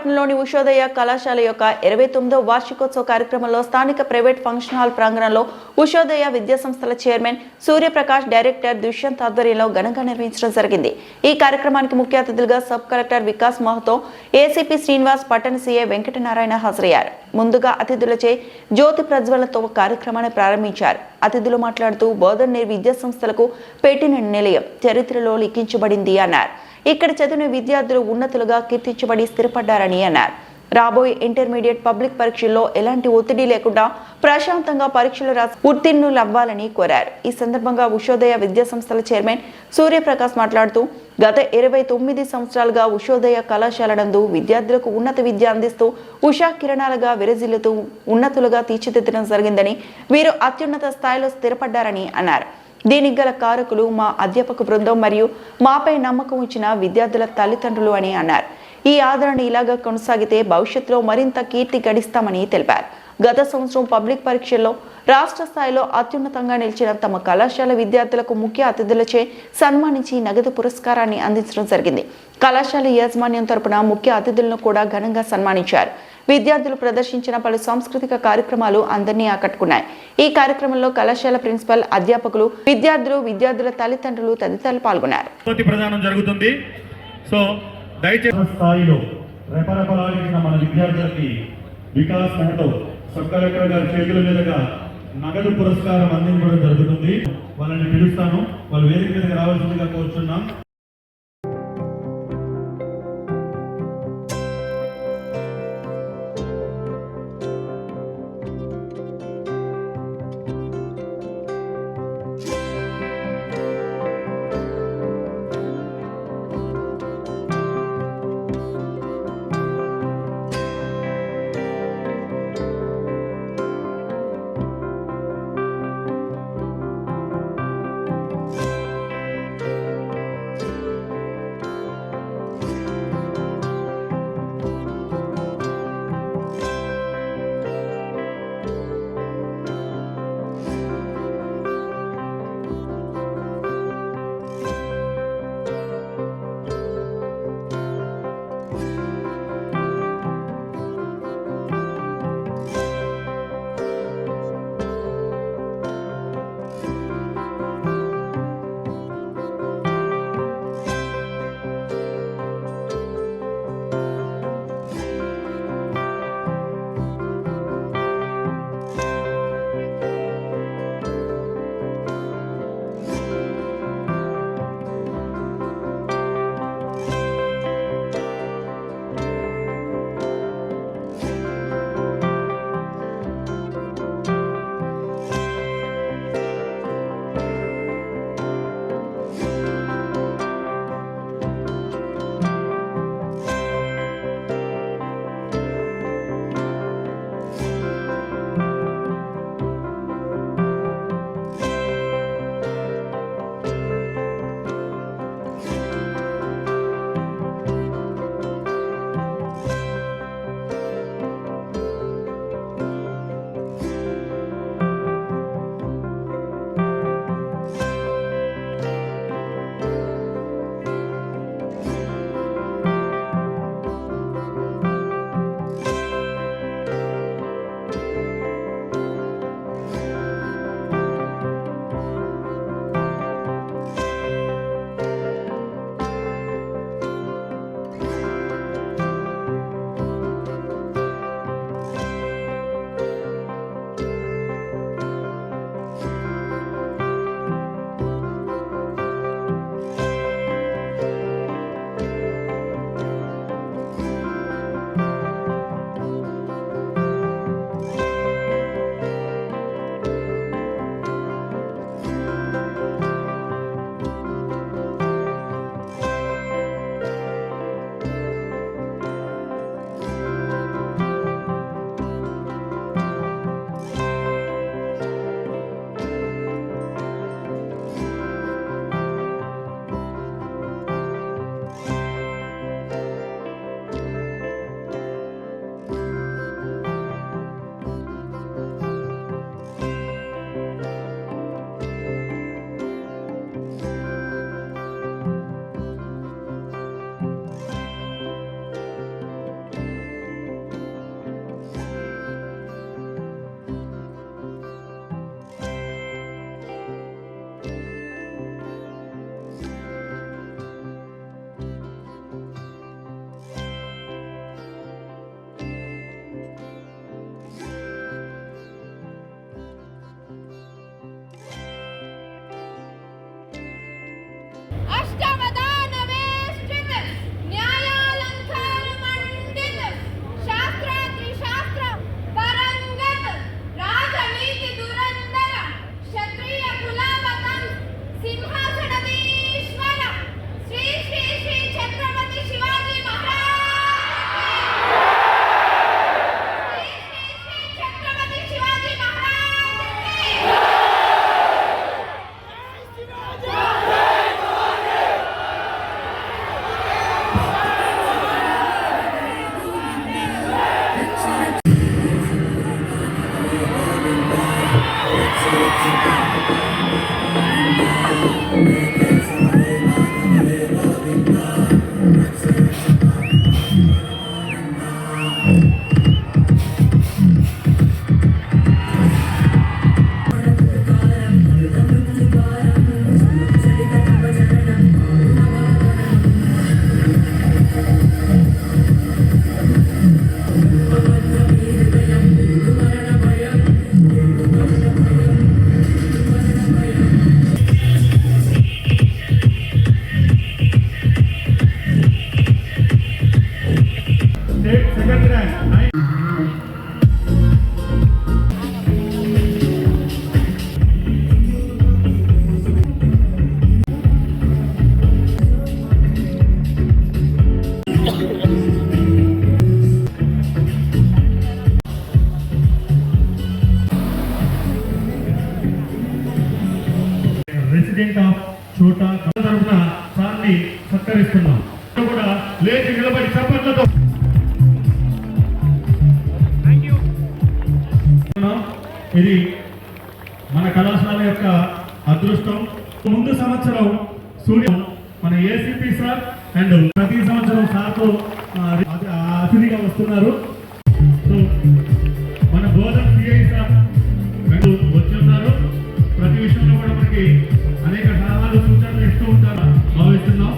పట్టణంలోని ఉషోదయ కళాశాల యొక్క 29వ వార్షికోత్సవ కార్యక్రమంలో స్థానిక ప్రైవేట్ ఫంక్షన్ హాల్ ప్రాంగణంలో ఉషోదయ విద్యాసంస్థల చైర్మన్ సూర్యప్రకాష్, డైరెక్టర్ దుష్యంత్ ఆధ్వర్యంలో ఘనంగా నిర్వహించడం జరిగింది. ఈ కార్యక్రమానికి ముఖ్య అతిథులుగా sub collector Vikas Mahato, ACP Srinivas, పట్టణ సీఐ వెంకటనారాయణ హాజరయ్యారు. ముందుగా అతిథులచే జ్యోతి ప్రజ్వలనతో కార్యక్రమాన్ని ప్రారంభించారు. అతిథులు మాట్లాడుతూ బోధన విద్యాసంస్థలకు పెట్టిన నిలయం చరిత్రలో లిఖించబడింది అన్నారు. ఇక్కడ చదివిన విద్యార్థులు ఉన్నతులుగా కీర్తించబడి స్థిరపడ్డారని అన్నారు. రాబోయే ఇంటర్మీడియట్ పబ్లిక్ పరీక్షల్లో ఎలాంటి ఒత్తిడి లేకుండా ప్రశాంతంగా పరీక్షలు రాసి ఉత్తీర్ణులవ్వాలని కోరారు. ఈ సందర్భంగా ఉషోదయ విద్యాసంస్థల చైర్మన్ సూర్యప్రకాష్ మాట్లాడుతూ గత 29 సంవత్సరాలుగా ఉషోదయ కళాశాల నందు విద్యార్థులకు ఉన్నత విద్య అందిస్తూ ఉషా కిరణాలుగా విరజిల్లుతూ ఉన్నతులుగా తీర్చిదిద్దడం జరిగిందని, వీరు అత్యున్నత స్థాయిలో స్థిరపడ్డారని అన్నారు. దీనికి గల కారకులు మా అధ్యాపక బృందం మరియు మాపై నమ్మకం ఉంచిన విద్యార్థుల తల్లిదండ్రులు అని అన్నారు. ఈ ఆదరణ ఇలాగా కొనసాగితే భవిష్యత్తులో మరింత కీర్తి గడిస్తామని తెలిపారు. గత సంవత్సరం పబ్లిక్ పరీక్షల్లో రాష్ట్ర స్థాయిలో అత్యున్నతంగా నిలిచిన తమ కళాశాల విద్యార్థులకు ముఖ్య అతిథులచే సన్మానించి నగదు పురస్కారాన్ని అందించడం జరిగింది. కళాశాల యాజమాన్యం తరపున ముఖ్య అతిథులను కూడా ఘనంగా సన్మానించారు. విద్యార్థులు ప్రదర్శించిన పలు సాంస్కృతిక కార్యక్రమాలు అందరినీ ఆకట్టుకున్నాయి. ఈ కార్యక్రమంలో కళాశాల ప్రిన్సిపల్, అధ్యాపకులు, విద్యార్థుల తల్లిదండ్రులు తదితరులు పాల్గొన్నారు. మన విద్యార్థులకి వికాస్ మహతో సబ్ కలెక్టర్ గారి చేతుల మీదుగా నగదు పురస్కారం అందించడం జరుగుతుంది. వాళ్ళని పిలుస్తాను, వాళ్ళు వేదిక మీదకి రావాల్సిందిగా కోరుచున్నాం. ఇన్స్టిట్యూట్ ఆఫ్ చోటా తరఫున సార్ని సత్కరిస్తున్నాం. కూడా లేచి నిలబడి చప్పట్లతో ఇది మన కళాశాల యొక్క అదృష్టం. ముందు సంవత్సరం సూర్య మన ఏసీపీ సార్ అండ్ ప్రతి సంవత్సరం సార్తో అతిథిగా వస్తున్నారు. సో మన బోధన సిఐ సార్ వచ్చి ఉన్నారు. ప్రతి విషయంలో కూడా మనకి అనేక సలహాలు సూచనలు ఇస్తూ ఉంటారు భావిస్తున్నాం.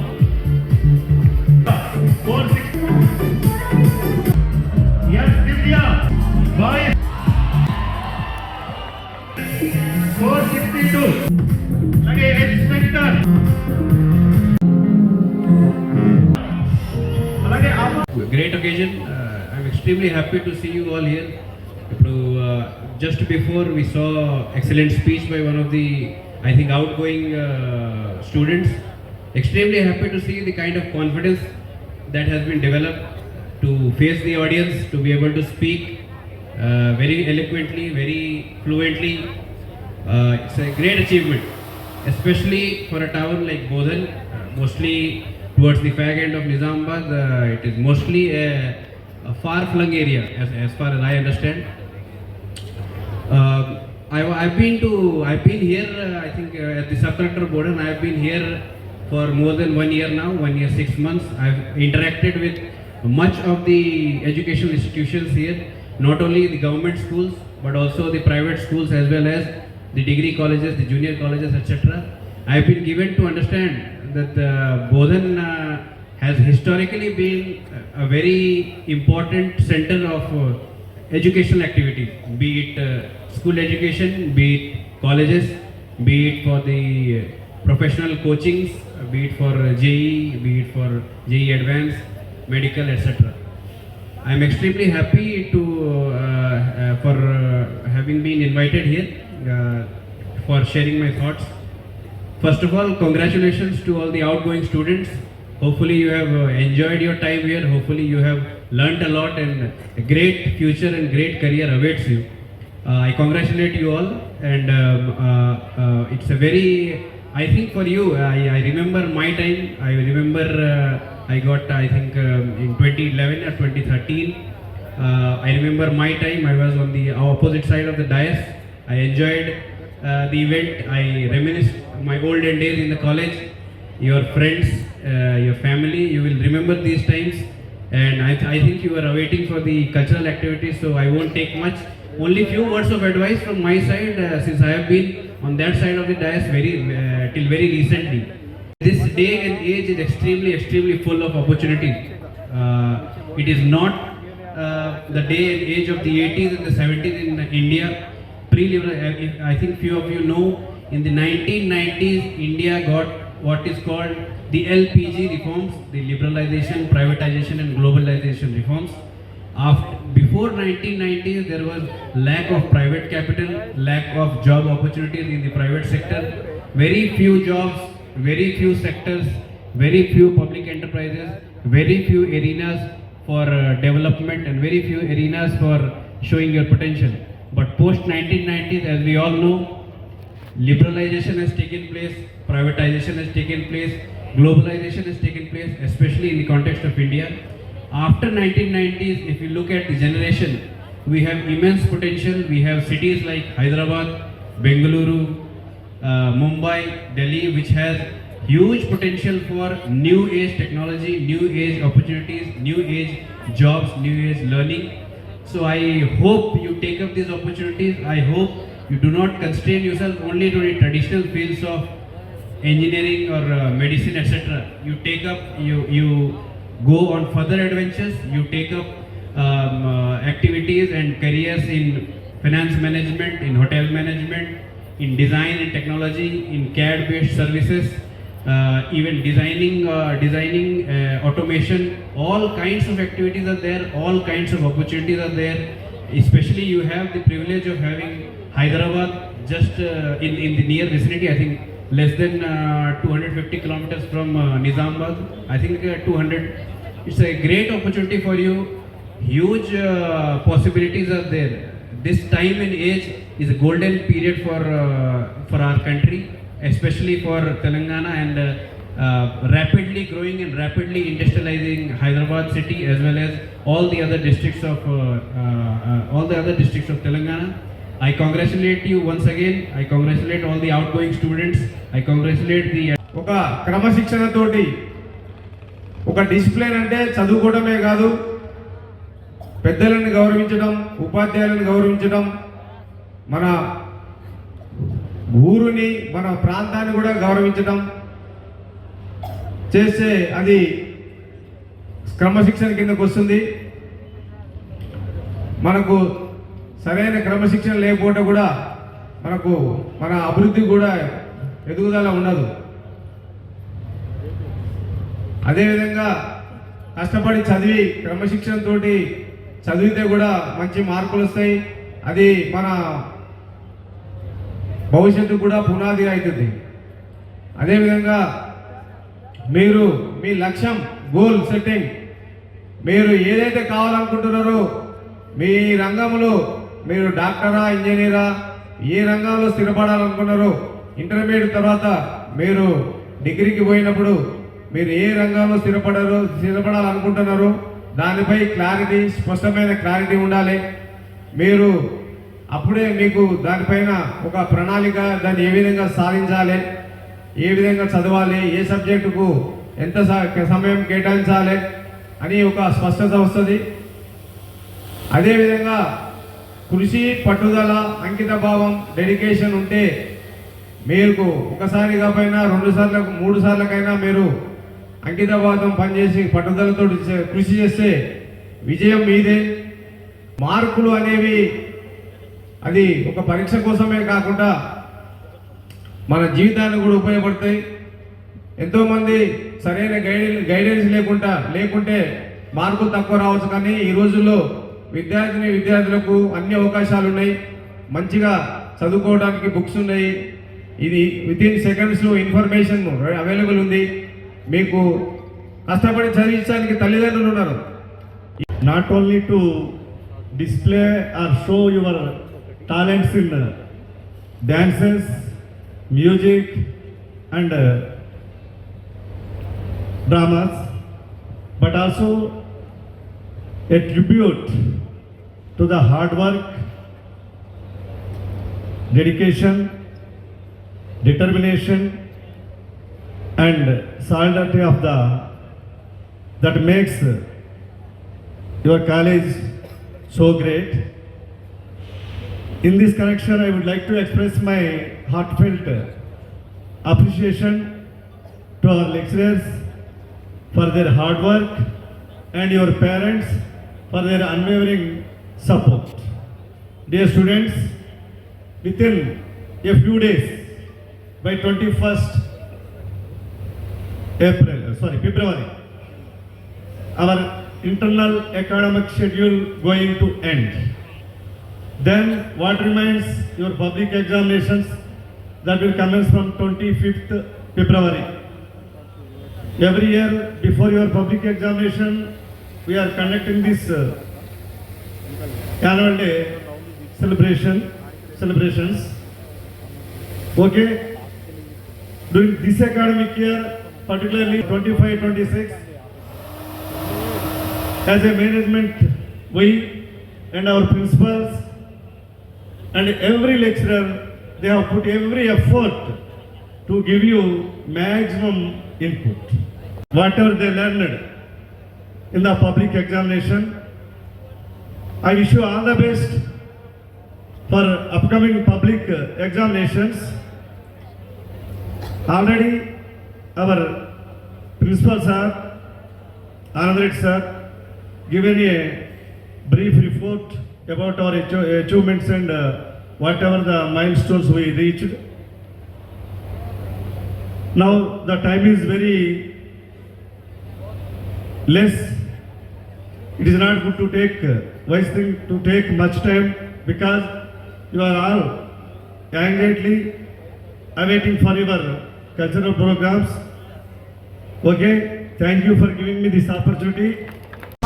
462 అలాగే ఎక్స్పెక్టర్ అలాగే Great occasion. I'm extremely happy to see you all here. Just before we saw excellent speech by one of the, I think, outgoing students. Extremely happy to see the kind of confidence that has been developed to face the audience, to be able to speak very eloquently, very fluently. It's a great achievement, especially for a town like Bodhan, mostly towards the fag end of Nizamabad. It is mostly a far-flung area, as far as I understand. I've been here. I think at the sub-collector Bodhan, I've been here for more than 1 year now. 1 year 6 months. I've interacted with much of the educational institutions here, not only the government schools but also the private schools as well as the degree colleges, the junior colleges, etc. I've been given to understand that Bodhan has historically been a very important center of educational activities, be it school education, be it colleges, be it for the professional coachings, be it for JEE, be it for JEE Advanced, medical, etc. I am extremely happy for having been invited here for sharing my thoughts. First of all, congratulations to all the outgoing students. Hopefully you have enjoyed your time here. Hopefully you have learnt a lot and a great future and great career awaits you. I congratulate you all, and it's a very, I think for you, I remember my time. I remember I got, I think in 2011 or 2013. I remember my time. I was on the opposite side of the dais. I enjoyed the event. I reminisced my olden days in the college. Your friends, your family, you will remember these times. And I think you are awaiting for the cultural activities, so I won't take much. Only few words of advice from my side, since I have been on that side of the dais till very recently. This day and age is extremely full of opportunities. It is not the day and age of the 80s and the 70s in India. I think few of you know, in the 1990s, India got what is called the LPG reforms, the liberalization, privatization and globalization reforms. Before 1990s, there was lack of private capital, lack of job opportunities in the private sector, very few jobs, very few sectors, very few public enterprises, very few arenas for development and very few arenas for showing your potential. But post 1990s, as we all know, liberalization has taken place, privatization has taken place, globalization has taken place, especially in the context of India. After 1990s, if you look at the generation, we have immense potential. We have cities like Hyderabad, Bengaluru, Mumbai, Delhi, which has huge potential for new age technology, new age opportunities, new age jobs, new age learning. So I hope you take up these opportunities. I hope you do not constrain yourself only to the traditional fields of engineering or medicine, etc. You take up, you go on further adventures. You take up activities and careers in finance management, in hotel management, in design and technology, in CAD-based services, even designing automation. All kinds of activities are there. All kinds of opportunities are there. Especially you have the privilege of having Hyderabad just in the near vicinity. I think less than 250 kilometers from Nizamabad. I think 200. It's a great opportunity for you. Huge possibilities are there. This time and age is a golden period for our country, especially for Telangana and rapidly growing and rapidly industrializing Hyderabad city as well as all the other districts of Telangana. I congratulate you once again. I congratulate all the outgoing students. I congratulate the ఒక క్రమశిక్షణతోటి ఒక discipline అంటే చదువుకోవడమే కాదు, పెద్దలను గౌరవించడం, ఉపాధ్యాయులను గౌరవించడం, మన ఊరుని మన ప్రాంతాన్ని కూడా గౌరవించడం చేస్తే అది క్రమశిక్షణ కిందకు వస్తుంది. మనకు సరైన క్రమశిక్షణ లేకపోతే కూడా మనకు మన అభివృద్ధి కూడా ఎదుగుదల ఉండదు. అదేవిధంగా కష్టపడి చదివి క్రమశిక్షణతో చదివితే కూడా మంచి మార్కులు వస్తాయి. అది మన భవిష్యత్తు కూడా పునాది అవుతుంది. అదేవిధంగా మీరు మీ లక్ష్యం గోల్ సెట్టింగ్, మీరు ఏదైతే కావాలనుకుంటున్నారో మీ రంగంలో మీరు డాక్టరా, ఇంజనీరా, ఏ రంగంలో స్థిరపడాలనుకున్నారో ఇంటర్మీడియట్ తర్వాత మీరు డిగ్రీకి పోయినప్పుడు మీరు ఏ రంగంలో స్థిరపడాలనుకుంటున్నారో దానిపై క్లారిటీ, స్పష్టమైన క్లారిటీ ఉండాలి. మీరు అప్పుడే మీకు దానిపైన ఒక ప్రణాళిక, దాన్ని ఏ విధంగా సాధించాలి, ఏ విధంగా చదవాలి, ఏ సబ్జెక్టుకు ఎంత సమయం కేటాయించాలి అని ఒక స్పష్టత వస్తుంది. అదేవిధంగా కృషి, పట్టుదల, అంకిత భావం, డెడికేషన్ ఉంటే మీకు ఒకసారిగా పైన 2 సార్లు 3 సార్లకైనా మీరు అంకిత భావం పనిచేసి పట్టుదలతో కృషి చేస్తే విజయం మీదే. మార్కులు అనేవి అది ఒక పరీక్ష కోసమే కాకుండా మన జీవితానికి కూడా ఉపయోగపడతాయి. ఎంతోమంది సరైన గైడెన్స్ లేకుంటే మార్కులు తక్కువ రావచ్చు. కానీ ఈ రోజుల్లో విద్యార్థులకు అన్ని అవకాశాలు ఉన్నాయి. మంచిగా చదువుకోవడానికి బుక్స్ ఉన్నాయి. ఇది వితిన్ సెకండ్స్లో ఇన్ఫర్మేషన్ అవైలబుల్ ఉంది. మీకు కష్టపడి చదివించడానికి తల్లిదండ్రులు ఉన్నారు. Not only to display or show your talents in dances, music and dramas, but also a tribute to the hard work, dedication, determination and solidarity of that makes your college so great. In this connection, I would like to express my heartfelt appreciation to our lecturers for their hard work and your parents for their unwavering support. Dear students, within a few days, by 21st February, our internal academic schedule going to end. Then what remains? Your public examinations that will commence from 25th February. Every year before your public examination, we are conducting this annual day celebrations. Okay, during this academic year, particularly 25-26, as a management, we and our principals and every lecturer, they have put every effort to give you maximum input. Whatever they learned in the public examination, I wish you all the best for upcoming public examinations. Already our principal sir, Anand Reddy sir, given a brief report about our achievements and whatever the milestones we reached. Now the time is very less. It is not good to take wise thing to take much time because you are all anxiously awaiting for your cultural programs. Okay, thank you for giving me this opportunity.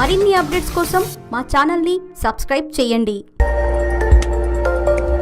మరిన్ని updates కోసం మా ఛానల్ని subscribe చేయండి.